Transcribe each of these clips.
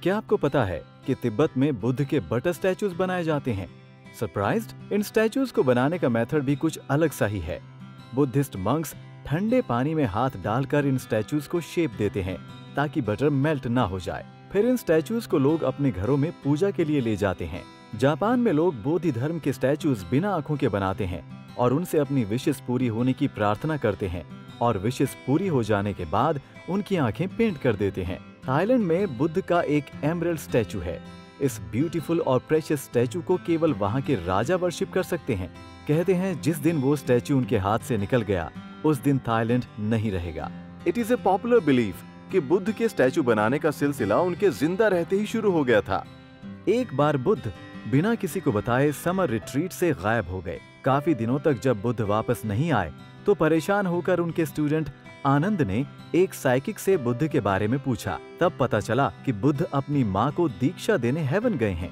क्या आपको पता है कि तिब्बत में बुद्ध के बटर स्टैचूज बनाए जाते हैं? सरप्राइज्ड? इन स्टैचूज को बनाने का मेथड भी कुछ अलग सा ही है। बुद्धिस्ट मंक्स ठंडे पानी में हाथ डालकर इन स्टैचूज को शेप देते हैं ताकि बटर मेल्ट ना हो जाए। फिर इन स्टैचूज को लोग अपने घरों में पूजा के लिए ले जाते हैं। जापान में लोग बोधि धर्म के स्टैचूज बिना आंखों के बनाते हैं और उनसे अपनी विशेस पूरी होने की प्रार्थना करते हैं और विशेस पूरी हो जाने के बाद उनकी आंखें पेंट कर देते हैं। थाईलैंड में बुद्ध का एक एमरल्ड स्टैचू है। इस ब्यूटीफुल और प्रेशियस स्टैचू को केवल वहाँ के राजा वर्शिप कर सकते हैं। कहते हैं जिस दिन वो स्टैचू उनके हाथ से निकल गया उस दिन थाईलैंड नहीं रहेगा। It is a popular belief कि बुद्ध के स्टैचू बनाने का सिलसिला उनके जिंदा रहते ही शुरू हो गया था। एक बार बुद्ध बिना किसी को बताए समर रिट्रीट से गायब हो गए। काफी दिनों तक जब बुद्ध वापस नहीं आए तो परेशान होकर उनके स्टूडेंट आनंद ने एक साइकिक से बुद्ध के बारे में पूछा। तब पता चला कि बुद्ध अपनी माँ को दीक्षा देने हेवन गए हैं।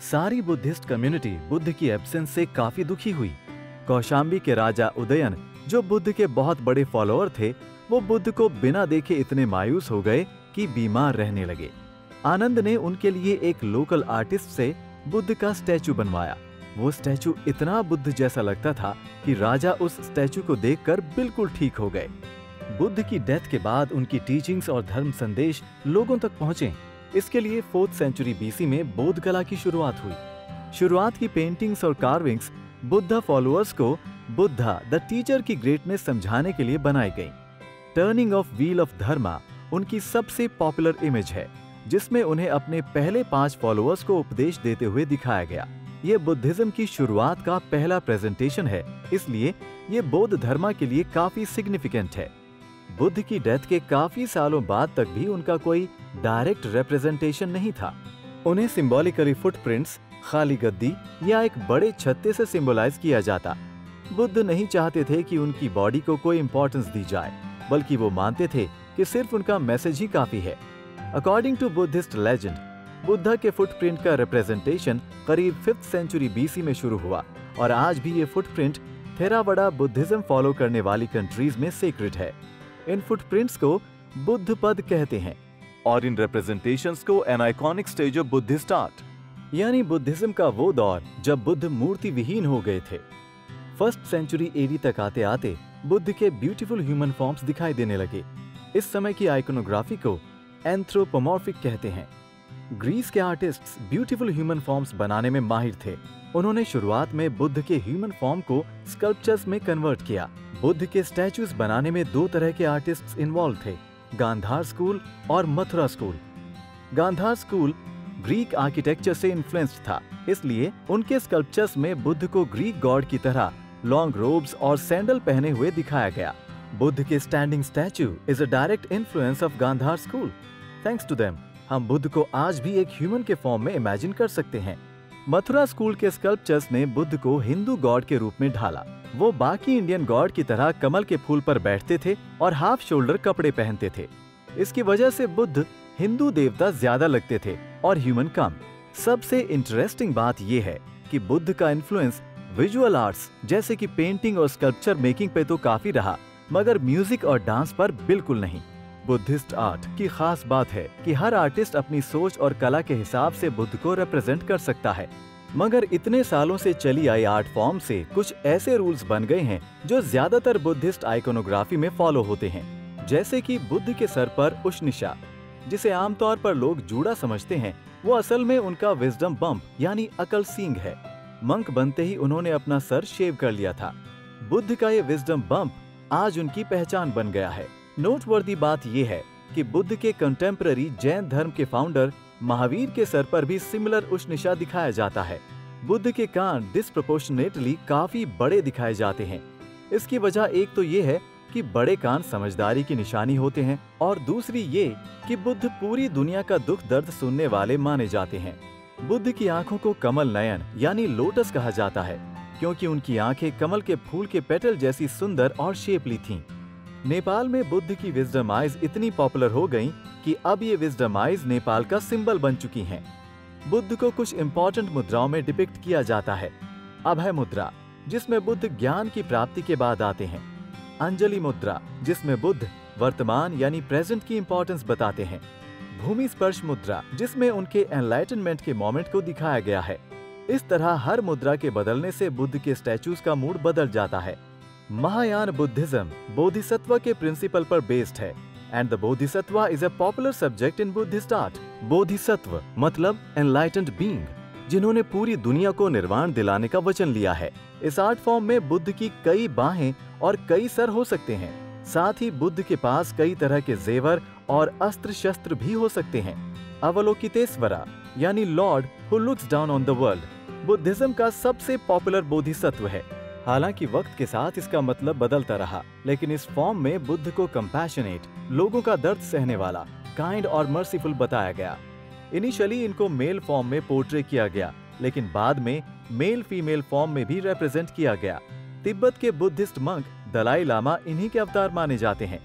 सारी बुद्धिस्ट कम्युनिटी बुद्ध की एब्सेंस से काफी दुखी हुई। कौशाम्बी के राजा उदयन, जो बुद्ध के बहुत बड़े फॉलोअर थे, वो बुद्ध को बिना देखे इतने मायूस हो गए कि बीमार रहने लगे। आनंद ने उनके लिए एक लोकल आर्टिस्ट से बुद्ध का स्टैचू बनवाया। वो स्टैचू इतना बुद्ध जैसा लगता था कि राजा उस स्टैचू को देखकर बिल्कुल ठीक हो गए। बुद्ध की डेथ के बाद उनकी टीचिंग्स और धर्म संदेश लोगों तक पहुंचे। इसके लिए 4th सेंचुरी बीसी में बौद्ध कला की शुरुआत हुई। शुरुआत की पेंटिंग्स और कार्विंग्स बुद्धा फॉलोअर्स को बुद्धा द टीचर की ग्रेटनेस समझाने के लिए बनाई गई। टर्निंग ऑफ व्हील ऑफ धर्मा उनकी सबसे पॉपुलर इमेज है, जिसमें उन्हें अपने पहले 5 फॉलोअर्स को उपदेश देते हुए दिखाया गया। ये बुद्धिज्म की शुरुआत का पहला प्रेजेंटेशन है, इसलिए ये बौद्ध धर्म के लिए काफी सिग्निफिकेंट है। बुद्ध की डेथ के काफी सालों बाद तक भी उनका कोई डायरेक्ट रिप्रेजेंटेशन नहीं था। उन्हें सिंबॉलिकली फुटप्रिंट्स, खाली गद्दी या एक बड़े छत्ते से सिंबलाइज किया जाता। बुद्ध नहीं चाहते थे कि उनकी बॉडी को कोई इंपॉर्टेंस दी जाए, बल्कि वो मानते थे कि सिर्फ उनका मैसेज ही काफी है। According to Buddhist legend, Buddha के फुटप्रिंट का रिप्रेजेंटेशन करीब 5th सेंचुरी बीसी में शुरू हुआ और आज भी ये फुटप्रिंट थेरावड़ा बुद्धिज्म फॉलो करने वाली कंट्रीज में सीक्रेट है। इन फुटप्रिंट्स को बुद्ध पद कहते हैं और इन रिप्रेजेंटेशंस को an iconic stage of Buddhist art, यानी बुद्धिज्म का वो दौर जब बुद्ध मूर्ति विहीन हो गए थे। 1st सेंचुरी एडी तक आते आते बुद्ध के ब्यूटीफुल ह्यूमन फॉर्म्स दिखाई देने लगे। इस समय की आइकोनोग्राफी को एंथ्रोपोमॉर्फिक कहते हैं। ग्रीस के आर्टिस्ट्स ब्यूटीफुल ह्यूमन फॉर्म्स बनाने में माहिर थे। उन्होंने शुरुआत में बुद्ध के ह्यूमन फॉर्म को स्कल्पचर्स में कन्वर्ट किया। बुद्ध के स्टैचूज बनाने में 2 तरह के आर्टिस्ट्स इन्वॉल्व थे, गांधार स्कूल और Mathura school. Gandhara school Greek architecture से इन्फ्लुएंस्ड था, इसलिए उनके स्कल्पचर्स में बुद्ध को ग्रीक गॉड की तरह लॉन्ग रोब्स और सैंडल पहने हुए दिखाया गया। बुद्ध के standing statue is a direct influence of Gandhara school. Thanks to them हम बुद्ध को आज भी एक ह्यूमन के फॉर्म में इमेजिन कर सकते हैं। मथुरा स्कूल के स्कल्पचर्स ने बुद्ध को हिंदू गॉड के रूप में ढाला। वो बाकी इंडियन गॉड की तरह कमल के फूल पर बैठते थे और हाफ शोल्डर कपड़े पहनते थे। इसकी वजह से बुद्ध हिंदू देवता ज्यादा लगते थे और ह्यूमन कम। सबसे इंटरेस्टिंग बात यह है कि बुद्ध का इन्फ्लुएंस विजुअल आर्ट्स जैसे कि पेंटिंग और स्कल्पचर मेकिंग पे तो काफी रहा, मगर म्यूजिक और डांस पर बिल्कुल नहीं। बुद्धिस्ट आर्ट की खास बात है कि हर आर्टिस्ट अपनी सोच और कला के हिसाब से बुद्ध को रिप्रेजेंट कर सकता है, मगर इतने सालों से चली आई आर्ट फॉर्म से कुछ ऐसे रूल्स बन गए हैं जो ज्यादातर बुद्धिस्ट आइकोनोग्राफी में फॉलो होते हैं। जैसे कि बुद्ध के सर पर उष्णिशा, जिसे आमतौर पर लोग जूड़ा समझते हैं, वो असल में उनका विजडम बम्प यानी अकल सींग है। मंक बनते ही उन्होंने अपना सर शेव कर लिया था। बुद्ध का ये विजडम बम्प आज उनकी पहचान बन गया है। नोटवर्दी बात यह है कि बुद्ध के कंटेम्पररी जैन धर्म के फाउंडर महावीर के सर पर भी सिमिलर उष्णिशा दिखाया जाता है। बुद्ध के कान डिस्प्रोपोर्शनेटली काफी बड़े दिखाए जाते हैं। इसकी वजह एक तो ये है कि बड़े कान समझदारी की निशानी होते हैं और दूसरी ये कि बुद्ध पूरी दुनिया का दुख दर्द सुनने वाले माने जाते हैं। बुद्ध की आंखों को कमल नयन यानी लोटस कहा जाता है, क्योंकि उनकी आंखें कमल के फूल के पेटल जैसी सुंदर और शेपली थीं। नेपाल में बुद्ध की विजडम आइज इतनी पॉपुलर हो गईं कि अब ये विजडम आइज नेपाल का सिंबल बन चुकी हैं। बुद्ध को कुछ इंपॉर्टेंट मुद्राओं में डिपिक्ट किया जाता है। अभय मुद्रा, जिसमें बुद्ध ज्ञान की प्राप्ति के बाद आते हैं। अंजलि मुद्रा, जिसमें बुद्ध वर्तमान यानी प्रेजेंट की इंपॉर्टेंस बताते हैं। भूमि स्पर्श मुद्रा, जिसमें उनके एनलाइटनमेंट के मोमेंट को दिखाया गया है। इस तरह हर मुद्रा के बदलने से बुद्ध के स्टैचूज का मूड बदल जाता है। महायान बुद्धिज्म बोधिसत्व के प्रिंसिपल पर बेस्ड है and the Bodhisattva is a popular subject in Buddhist art. Bodhisattva मतलब एनलाइटेंड बीइंग, जिन्होंने पूरी दुनिया को निर्वाण दिलाने का वचन लिया है। इस आर्ट फॉर्म में बुद्ध की कई बाहें और कई सर हो सकते हैं। साथ ही बुद्ध के पास कई तरह के जेवर और अस्त्र शस्त्र भी हो सकते हैं। अवलोकितेश्वरा यानी Lord who looks down on the world Buddhism का सबसे पॉपुलर बोधिसत्व है। हालांकि वक्त के साथ इसका मतलब बदलता रहा, लेकिन इस फॉर्म में बुद्ध को कंपैशनेट, लोगों का दर्द सहने वाला, काइंड और मर्सीफुल बताया गया। इनिशियली इनको मेल फॉर्म में पोर्ट्रे किया गया, लेकिन बाद में मेल फीमेल फॉर्म में भी रिप्रेजेंट किया गया। तिब्बत के बुद्धिस्ट मंक दलाई लामा इन्हीं के अवतार माने जाते हैं।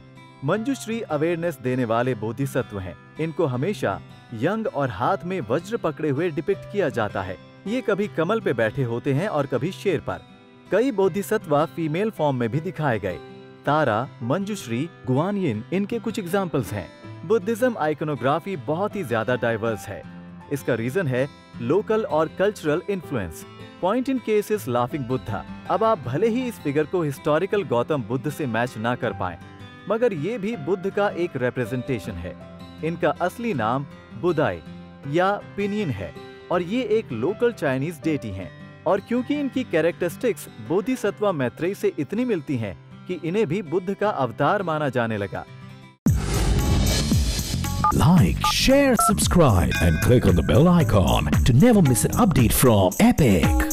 मंजुश्री अवेयरनेस देने वाले बोधिसत्व हैं। इनको हमेशा यंग और हाथ में वज्र पकड़े हुए डिपिक्ट किया जाता है। ये कभी कमल पे बैठे होते हैं और कभी शेर पर। कई बोधिसत्व फीमेल फॉर्म में भी दिखाए गए। तारा, मंजुश्री, गुआनयिन इनके कुछ एग्जाम्पल्स हैं। बुद्धिज्म आइकोनोग्राफी बहुत ही ज्यादा डाइवर्स है। इसका रीजन है लोकल और cultural influence. Point in case is laughing Buddha. अब आप भले ही इस फिगर को हिस्टोरिकल गौतम बुद्ध से मैच ना कर पाएं, मगर ये भी बुद्ध का एक रिप्रेजेंटेशन है। इनका असली नाम बुदाई या पिनियन है और ये एक लोकल चाइनीज डेटी हैं। और क्योंकि इनकी कैरेक्टरिस्टिक्स बोधिसत्व मैत्रेय से इतनी मिलती हैं कि इन्हें भी बुद्ध का अवतार माना जाने लगा। Like, share, subscribe and click on the bell icon to never miss an update from Epic.